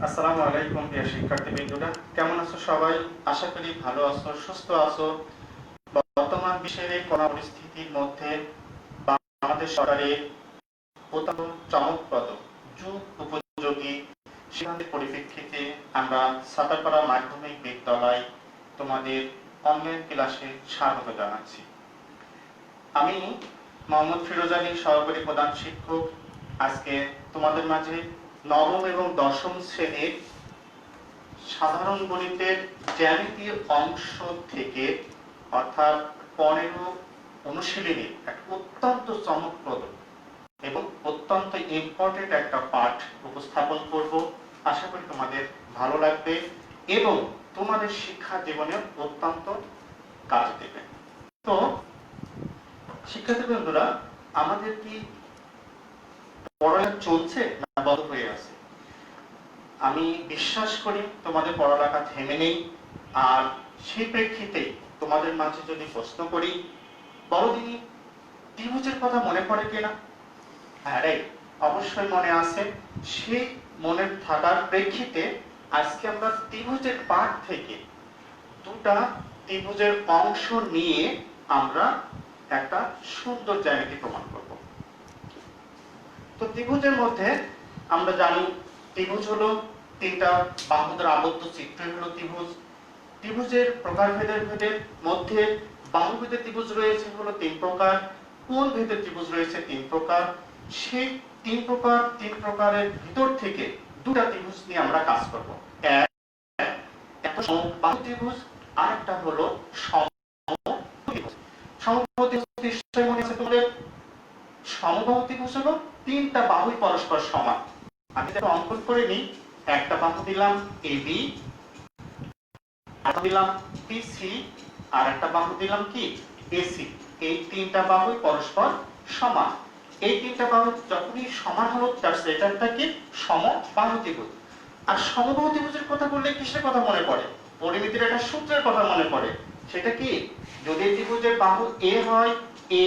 আসসালামু আলাইকুম প্রিয় শিক্ষার্থীবৃন্দরা, কেমন আছো সবাই? আশা করি ভালো আছো, সুস্থ আছো। বর্তমান বিশ্বের এই করোনা পরিস্থিতির মধ্যে বাংলাদেশ সরকারের অত্যন্ত চমকপ্রদ যুগ উপযোগী সিদ্ধান্তের পরিপ্রেক্ষিতে আমরা সাতারপাড়া মাধ্যমিক বিদ্যালয় তোমাদের অনলাইন ক্লাসে স্বাগত জানাচ্ছি। আমি মোহাম্মদ ফিরোজ আলী, সহকারী প্রধান শিক্ষক। আজকে তোমাদের মাঝে নবম এবং দশম শ্রেণীর সাধারণ গণিতের জ্যামিতীয় অংশ থেকে অর্থাৎ 15 অনুশীলনীর একটা অত্যন্ত চমকপ্রদ এবং অত্যন্ত ইম্পর্টেন্ট একটা পাঠ উপস্থাপন করব। আশা করি তোমাদের ভালো লাগবে এবং তোমাদের শিক্ষা জীবনে অত্যন্ত কাজে দেবে। তো শিক্ষার্থী বন্ধুরা, আমাদের কি পড়ালেখা চলছে না বন্ধ হয়ে আছে? আমি বিশ্বাস করি তোমাদের পড়ালেখা থেমে নেই। আর সেই প্রেক্ষিতে তোমাদের মাঝে যদি প্রশ্ন করি, বড়দিনই ত্রিভুজের কথা মনে পড়ে কিনা? হ্যাঁ, অবশ্যই মনে আছে। সেই মনে থাকার প্রেক্ষিতে আজকে আমরা ত্রিভুজের পাঠ থেকে দুটা ত্রিভুজের অংশ নিয়ে আমরা একটা সুন্দর জ্যামিতি প্রমাণ করব। তো ত্রিভুজের মধ্যে আমরা জানি ত্রিভুজ হলো তিনটা বাহু দ্বারা আবদ্ধ চিত্রই হলো ত্রিভুজ। ত্রিভুজের প্রকারভেদের মধ্যে বাহুভেদের ত্রিভুজ রয়েছে হলো 3 প্রকার, কোণ ভেদের ত্রিভুজ রয়েছে 3 প্রকার। সেই 3 প্রকারের ভিতর থেকে দুটা ত্রিভুজ নিয়ে আমরা কাজ করব। একটা সমবাহু ত্রিভুজ আর একটা হলো সমবাহু ত্রিভুজ। সমবাহু ত্রিভুজ নিশ্চয়ই মনে আছে তোমাদের। সমবাহু ত্রিভুজ হলো তিনটা বাহুই পরস্পর সমান। আমি এটা অঙ্কন করে নিই। একটা বাহু দিলাম AB, আর দিলাম BC, আর একটা বাহু দিলাম কি AC। এই তিনটা বাহুই পরস্পর সমান। এই তিনটা বাহু যখনই সমান হলো তার সেটারটা কি সমবাহু ত্রিভুজ। আর সমবাহু ত্রিভুজের কথা বললে কিসের কথা মনে পড়ে? পরিমিতির একটা সূত্রের কথা মনে পড়ে। সেটা কি? যদি ত্রিভুজের বাহু A হয়, A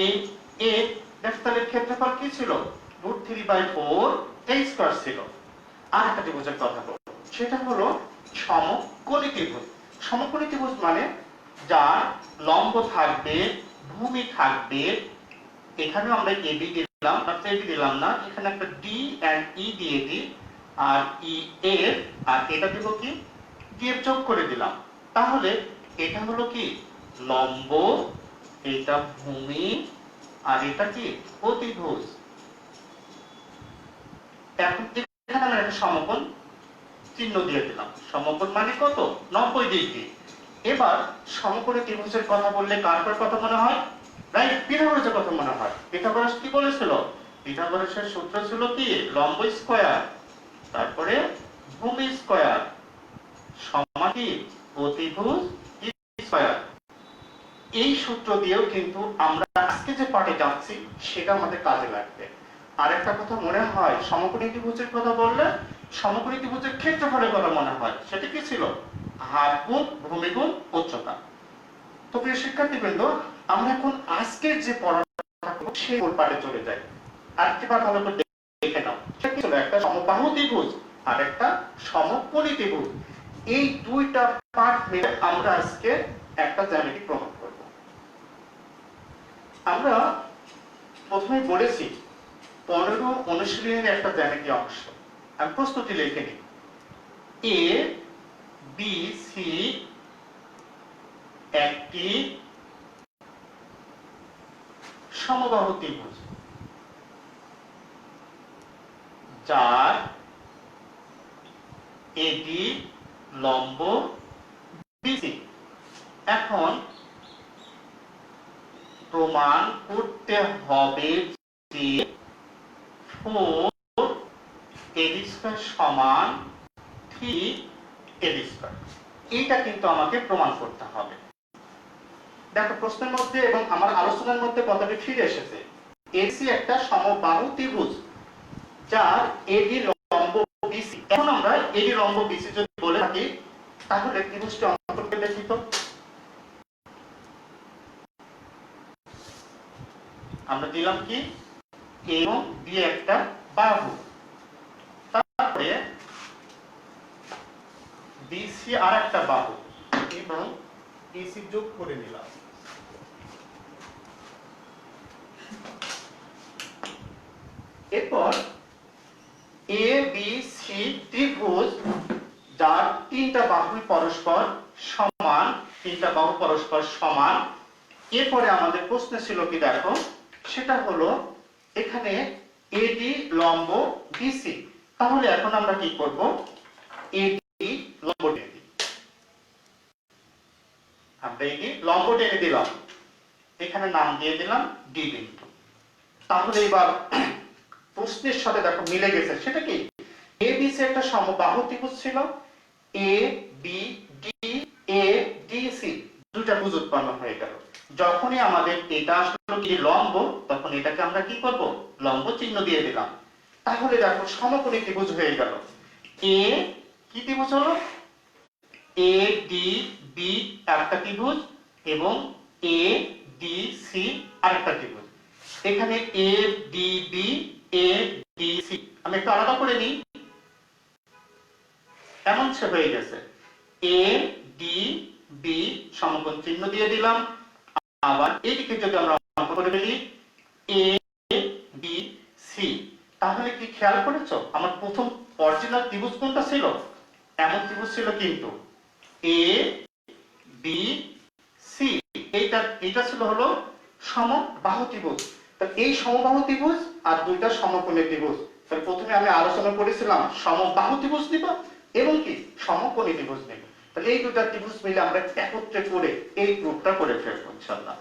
তাহলে ক্ষেত্রফল কি ছিল? √3/4 a² ছিল। আর একটা ত্রিভুজের কথা বলবো, সেটা হলো সমকোণী ত্রিভুজ। সমকোণী ত্রিভুজ মানে যার লম্ব থাকবে, ভূমি থাকবে। এখানেও আমরা AB দিলাম, AB দিলাম না, এখানে একটা D and E দিয়ে দিই, আর EF, আর এটা দিব কি DF যোগ করে দিলাম। তাহলে এটা হলো কি লম্ব, এটা ভূমি, আর এটা কি অতিভুজ। এখন এখানে আমরা একটা সমকোণ চিহ্ন দিয়ে দিলাম। সমকোণ মানে কত? 90 ডিগ্রি। এবার সমকোণী ত্রিভুজের কথা বললে কার কথা মনে হয়? রাইট, পিথাগোরাসের কথা মনে হয়। পিথাগোরাস কি বলেছিল? পিথাগোরাসের সূত্র ছিল কি লম্ব স্কয়ার তারপরে ভূমি স্কয়ার সমান কি অতিভুজ স্কয়ার। এই সূত্র দিয়েও কিন্তু আমরা আজকে যে পাঠে যাচ্ছি সেটা আমাদের কাজে লাগবে। আর একটা কথা মনে হয়, সমকোণী ত্রিভুজের কথা বললে সমকোণী ত্রিভুজের ক্ষেত্রফলের কথা মনে হয়। সেটা কি ছিল? হার গুণ ভূমি গুণ উচ্চতা। তো প্রিয় শিক্ষার্থীবৃন্দ, আমরা এখন আজকের যে পড়াটা করব সেই মূল পাঠে চলে যাই। আরেকবার ভালো করে দেখে নাও। সেটা কি ছিল? একটা সমবাহু ত্রিভুজ আর একটা সমকোণী ত্রিভুজ। এই দুইটা পাঠ মিলে আমরা আজকে একটা জ্যামিতি প্রমাণ করব। আমরা প্রথমে বলেছি 15 অনুশীলনের একটা জ্যামিতি অংশ। আমি প্রস্তুতি লিখে নিই। A B C একটি সমবাহু ত্রিভুজ যার AD লম্ব BC। এখন প্রমাণ করতে হবে যে 4AD² সমান 3AD²। এইটা কিন্তু আমাকে প্রমাণ করতে হবে। দেখো প্রশ্নের মধ্যে এবং আমার আলোচনার মধ্যে কথাটি ফিরে এসেছে। AC একটা সমবাহু ত্রিভুজ যার AD লম্ব BC। এখন আমরা AD লম্ব BC যদি বলে থাকি তাহলে ত্রিভুজটি অঙ্কন করে দেখি তো। আমরা দিলাম কি A এবং B একটা বাহু, তারপরে বিসি আর একটা বাহু এবং এসি যোগ করে নিলাম। এরপর এ বি সি ত্রিভুজ যার তিনটা বাহু পরস্পর সমান, তিনটা বাহু পরস্পর সমান। এরপরে আমাদের প্রশ্ন ছিল কি দেখো, সেটা হলো এখানে এডি লম্ব বিসি। তাহলে এখন আমরা কি করব, এডি লম্ব টেনে দিই। আমরা এডি লম্ব টেনে দিলাম, এখানে নাম দিয়ে দিলাম ডি বিন্দু। তাহলে এবার প্রশ্নের সাথে দেখো মিলে গেছে, সেটা কি এ বি সি একটা সমবাহু ত্রিভুজ ছিল, A B D A D C দুটো ত্রিভুজ উৎপন্ন হয়ে গেল। যখনই আমাদের এটা আসলো কি লম্ব, তখন এটাকে আমরা কি করব, লম্ব চিহ্ন দিয়ে দিলাম। তাহলে দেখো সমকোণী ত্রিভুজ হয়ে গেল। এ কি ত্রিভুজ হলো, এ ডি বি একটা ত্রিভুজ এবং এ ডি সি আরেকটা ত্রিভুজ। এখানে A D B A D C আমি একটু আলাদা করে নিই, এমন সে হয়ে গেছে। এ ডি বি সমকোণ চিহ্ন দিয়ে দিলাম। আবার এইদিকে যদি আমরা অঙ্ক করে ফেলি এ বি সি, তাহলে কি খেয়াল করেছো আমার প্রথম অরিজিনাল ত্রিভুজ কোনটা ছিল, এমন ত্রিভুজ ছিল কিন্তু এ বি সি, এইটা ছিল হলো সমবাহু ত্রিভুজ। এই সমবাহু ত্রিভুজ আর দুইটা সমকোণী ত্রিভুজ, তাহলে প্রথমে আমি আলোচনা করেছিলাম সমবাহু ত্রিভুজ নিব এবং কি সমকোণী ত্রিভুজ নিব। তাহলে এই দুইটা ত্রিভুজ মিলে আমরা একত্রে করে এই প্রুফটা করে ফেলবো ইনশাআল্লাহ।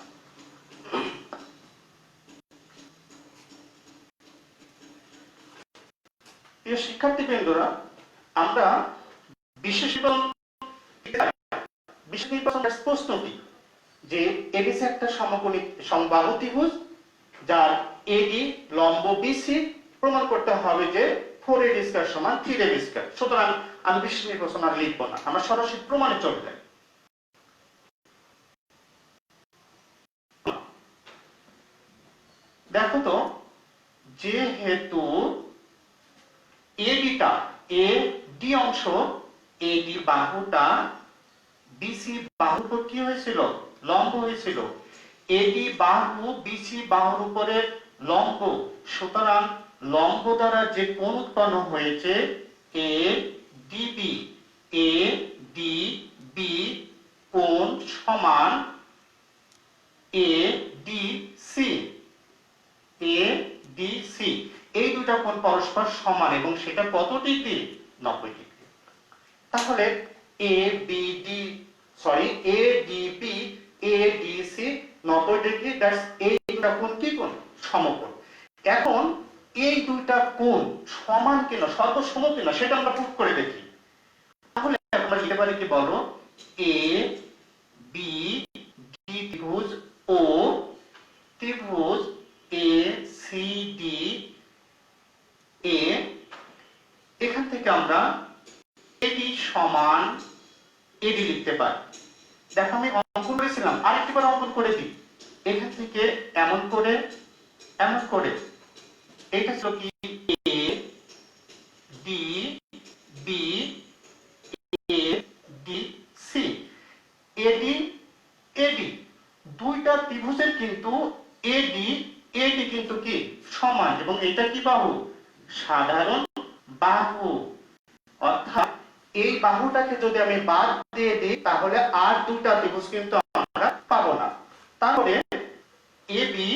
প্রিয় শিক্ষার্থীবৃন্দরা, আমরা বিশেষ নির্বাচন প্রশ্নটি যে এবিসি একটা সমকোণী সমবাহু ত্রিভুজ যার এডি লম্ব বিসি, প্রমাণ করতে হবে যে 4AD স্কয়ার সমান 3AD স্কয়ার। সুতরাং আমি বিশেষ নির্বাচন আর লিখবো না, আমরা সরাসরি প্রমাণে চলে যাই। দেখো তো, যেহেতু এডিটা এডি অংশ এডি বাহুটা বিসি বাহুর উপর কি হয়েছিল, লম্ব হয়েছিল। এডি বাহু বিসি বাহুর উপরে লম্ব, সুতরাং লম্ব দ্বারা যে কোণ উৎপন্ন হয়েছে এ ডিবি, এ ডিবি কোণ সমান এ ডিসি, এ ডিসি এই দুইটা কোণ পরস্পর সমান এবং সেটা কত ডিগ্রি, 90 ডিগ্রি। তাহলে A B D sorry A DB A DC 90 degree, that's এই দুইটা কোণ কি কোণ, সমকোণ। এখন এই দুইটা কোণ সমান কিনা, সর্বসম কিনা সেটা আমরা প্রুফ করে দেখি। তাহলে আমরা লিখতে পারি কি বলো, এ বি ডি ত্রিভুজ ও ত্রিভুজ এ সি ডি এ, এখান থেকে আমরা এডি সমান এডি লিখতে পারি। দেখো আমি অঙ্কন করেছিলাম, আরেকবার অঙ্কন করে দিই। এখান থেকে এমন করে এটা ছিল কি A D B A D C, AD AD দুইটা ত্রিভুজের কিন্তু এডি এডি কিন্তু কি সমান এবং এটা কি বাহু, সাধারণ বাহু। অর্থাৎ এই বাহুটাকে যদি আমি বাদ দিয়ে দিই তাহলে আর দুটা ত্রিভুজ কিন্তু আমরা পাবো না। তাহলে এবি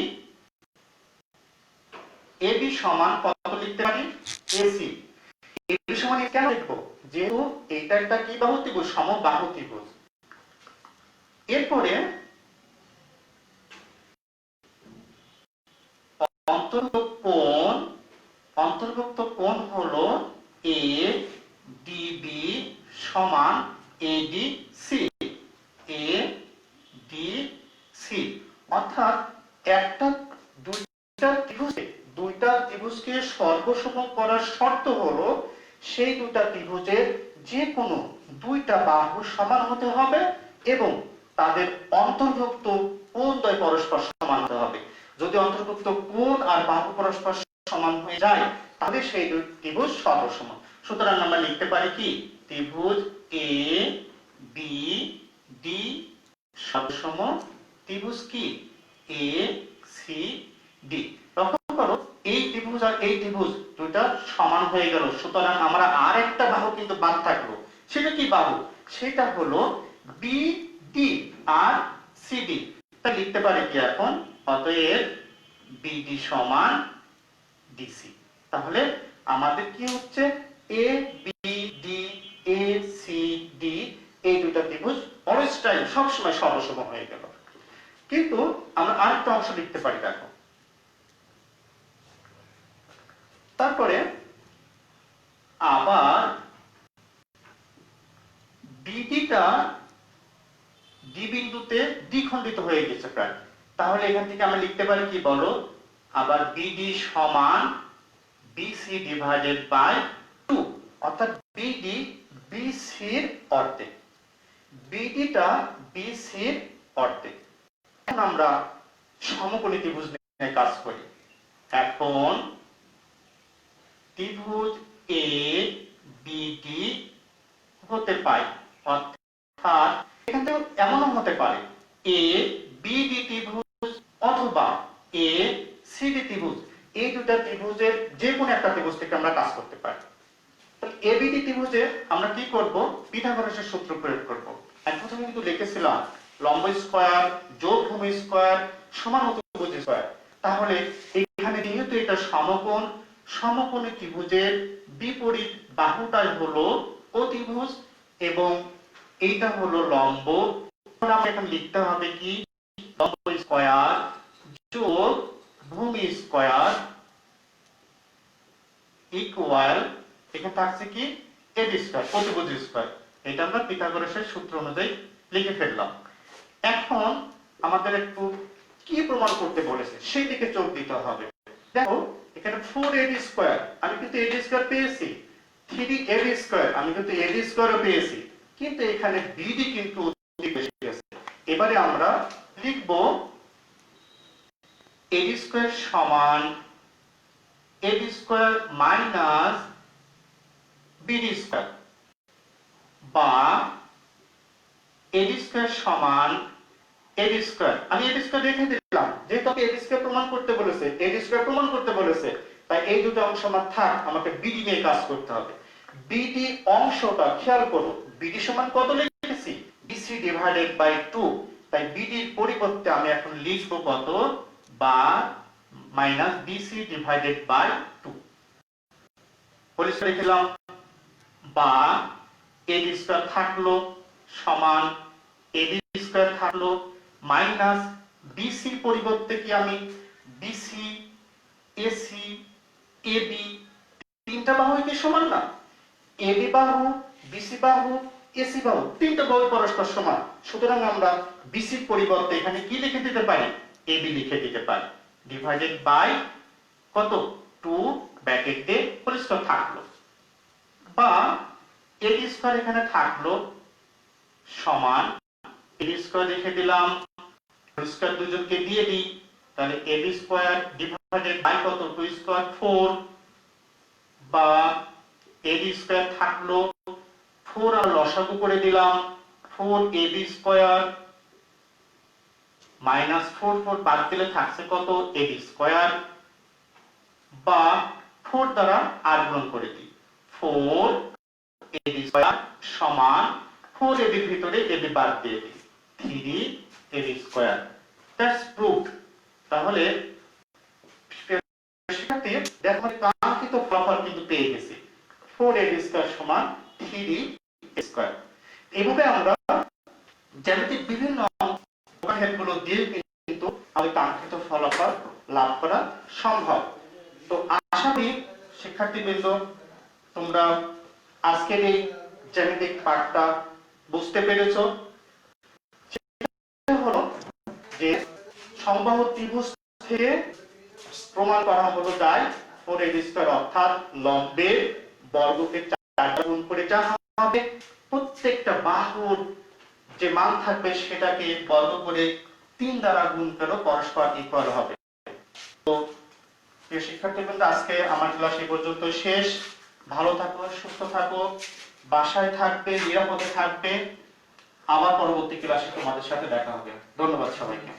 এবি সমান কত লিখতে পারি, এসি। এবি সমান কেন লিখবো, যেহেতু এটা একটা কি বাহু ত্রিভুজ, সমবাহু ত্রিভুজ। এরপরে অন্তর্ভুক্ত কোণ হলো এ ডিবি সমান এডিসি, এ ডি সি। অর্থাৎ একটা দুইটা ত্রিভুজকে সর্বসম করার শর্ত হলো সেই দুইটা ত্রিভুজের যে কোনো দুইটা বাহু সমান হতে হবে এবং তাদের অন্তর্ভুক্ত কোণদ্বয় পরস্পর সমান হতে হবে। যদি অন্তর্ভুক্ত কোণ আর বাহু পরস্পর সমান হয়ে যায় তাহলে সেই দুই ত্রিভুজ সর্বসম। সুতরাং আমরা লিখতে পারি কি, ত্রিভুজ এ বি ডি সম ত্রিভুজ কি এ সি ডি। লক্ষ্য করো এই ত্রিভুজ আর এই ত্রিভুজ দুইটা সমান হয়ে গেল, সুতরাং আমরা আর একটা বাহু কিন্তু বাদ থাকলো। সেটা কি বাহু? সেটা হলো বি ডি আর সি ডি। তাই লিখতে পারি কি এখন, অতএব বিডি সমান ডিসি। তাহলে আমাদের কি হচ্ছে, A B D A C D এই দুইটা ত্রিভুজ অলওয়েজ টাইম সবসময় সম হয়ে গেল। কিন্তু আমরা আরেকটা অংশ লিখতে পারি, দেখো। তারপরে আবার বিডিটা ডি বিন্দুতে দ্বিখণ্ডিত হয়ে গেছে প্রায়। তাহলে এখান থেকে আমরা লিখতে পারি কি বলো, আবার বিডি সমান বিসি ডিভাইডেড বাই 2, অর্থাৎ বিডি বিসির অর্ধেক, বিডিটা বিসির অর্ধেক। এখন আমরা সমকোণী ত্রিভুজ নিয়ে কাজ করি। এখন ত্রিভুজ এ বিডি হতে পাই, অর্থাৎ এখান থেকে এমনও হতে পারে এ বিডি ত্রিভুজ অথবা এ সিডি ত্রিভুজ। এই দুটো ত্রিভুজের যে কোনো একটা ত্রিভুজ থেকে আমরা কাজ করতে পারি। এবিডি ত্রিভুজে আমরা কি করব, পিথাগোরাসের সূত্র প্রয়োগ করব। আমি প্রথমে কিন্তু লিখেছিলাম লম্ব স্কয়ার যোগ ভূমি স্কয়ার সমান অতিভুজ স্কয়ার। তাহলে এখানে যেহেতু এটা সমকোণ, সমকোণী ত্রিভুজের বিপরীত বাহুটাই হলো অতিভুজ এবং এইটা হলো লম্ব। আমরা এখন লিখতে হবে কি, লম্ব স্কয়ার যোগ ভূমি স্কয়ার ইকুয়াল, এখানে থাকছে কি এবি স্কয়ার অতিভুজ স্কয়ার। এটা আমরা পিথাগোরাসের সূত্র অনুযায়ী লিখে ফেললাম। এখন আমাদের একটু কি প্রমাণ করতে বলেছে সেই দিকে চোখ দিতে হবে। দেখো এখানে 4ab স্কয়ার, আমি কিন্তু ab স্কয়ার পেয়েছি, 3ab স্কয়ার আমি কিন্তু ab স্কয়ারও পেয়েছি, কিন্তু এখানে bd কিন্তু অধিক বেশি আছে। এবারে আমরা লিখব ab স্কয়ার সমান ab square minus bd square, বা ab স্কয়ার সমান ab স্কয়ার। আমি ab স্কয়ার রেখে দিলাম, যেহেতু আমাকে ab স্কয়ার প্রমাণ করতে বলেছে, ab স্কয়ার প্রমাণ করতে বলেছে, তাই এই দুটো অংশ আমার থাক, আমাকে bd নিয়ে কাজ করতে হবে। bd অংশটা খেয়াল করো, bd সমান কত লিখেছি, bc ডিভাইডেড বাই 2। তাই bd এর পরিবর্তে আমি এখন লিখব কত, বা মাইনাস bc ডিভাইডেড বাই 2 পরিষ্কার লিখলাম, বা ab স্কয়ার থাকলো সমান ab স্কয়ার থাকলো মাইনাস bc পরিবর্তে কি আমি bc ac ab তিনটা বাহু কি সমান না, ab বাহু bc বাহু ac বাহু তিনটা বাহু পরস্পর সমান। সুতরাং আমরা bc এর পরিবর্তে এখানে কি লিখে দিতে পারি, ab লিখে দিতে পারি, ডিভাইডেড বাই কত 2 ব্র্যাকেট দিয়ে পরিষ্কার থাকলো, বা ab স্কয়ার এখানে থাকলো সমান ab স্কয়ার লিখে দিলাম, স্কয়ার দুজনকে দিয়ে দিই, তাহলে ab স্কয়ার ডিভাইডেড বাই কত 2 স্কয়ার 4, বা ab স্কয়ার থাকলো 4 আর লসাগু করে দিলাম 4ab স্কয়ার মাইনাস 4 4 বাদ দিলে থাকছে কত ab স্কয়ার, বা 4 দ্বারা আর গুণ করে দিই 4ab স্কয়ার সমান 4ab এর ভিতরে ab বাদ দিয়ে দিই 3ab স্কয়ার। That's proved. তাহলে শিক্ষার্থী দেখো কাঙ্ক্ষিত ফলাফল কিন্তু পেয়ে গেছি, 4ab স্কয়ার সমান 3ab স্কয়ার। এইভাবে আমরা জ্যামিতিক বিভিন্ন পদক্ষেপগুলো দিয়ে কিন্তু আমাদের কাঙ্ক্ষিত ফলাফল লাভ করা সম্ভব। তো আশা করি শিক্ষার্থীবৃন্দ তোমরা আজকের এই জ্যামিতিক পাঠটা বুঝতে পেরেছো। সেটা হলো যে সমবাহু ত্রিভুজ থেকে প্রমাণ করা হলো যায় 4ab স্কয়ার, অর্থাৎ লম্বের বর্গকে 4 গুণ করে যা হবে প্রত্যেকটা বাহুর যে মান থাকবে সেটাকে বর্গ করে 3 দ্বারা গুণ করলে পরস্পর ইকুয়াল হবে। তো প্রিয় শিক্ষার্থীবৃন্দ আজকে আমার ক্লাস এই পর্যন্ত শেষ। ভালো থাকো, সুস্থ থাকো, বাসায় থাকবে, নিরাপদে থাকবে। আবার পরবর্তী ক্লাসে তোমাদের সাথে দেখা হবে। ধন্যবাদ সবাইকে।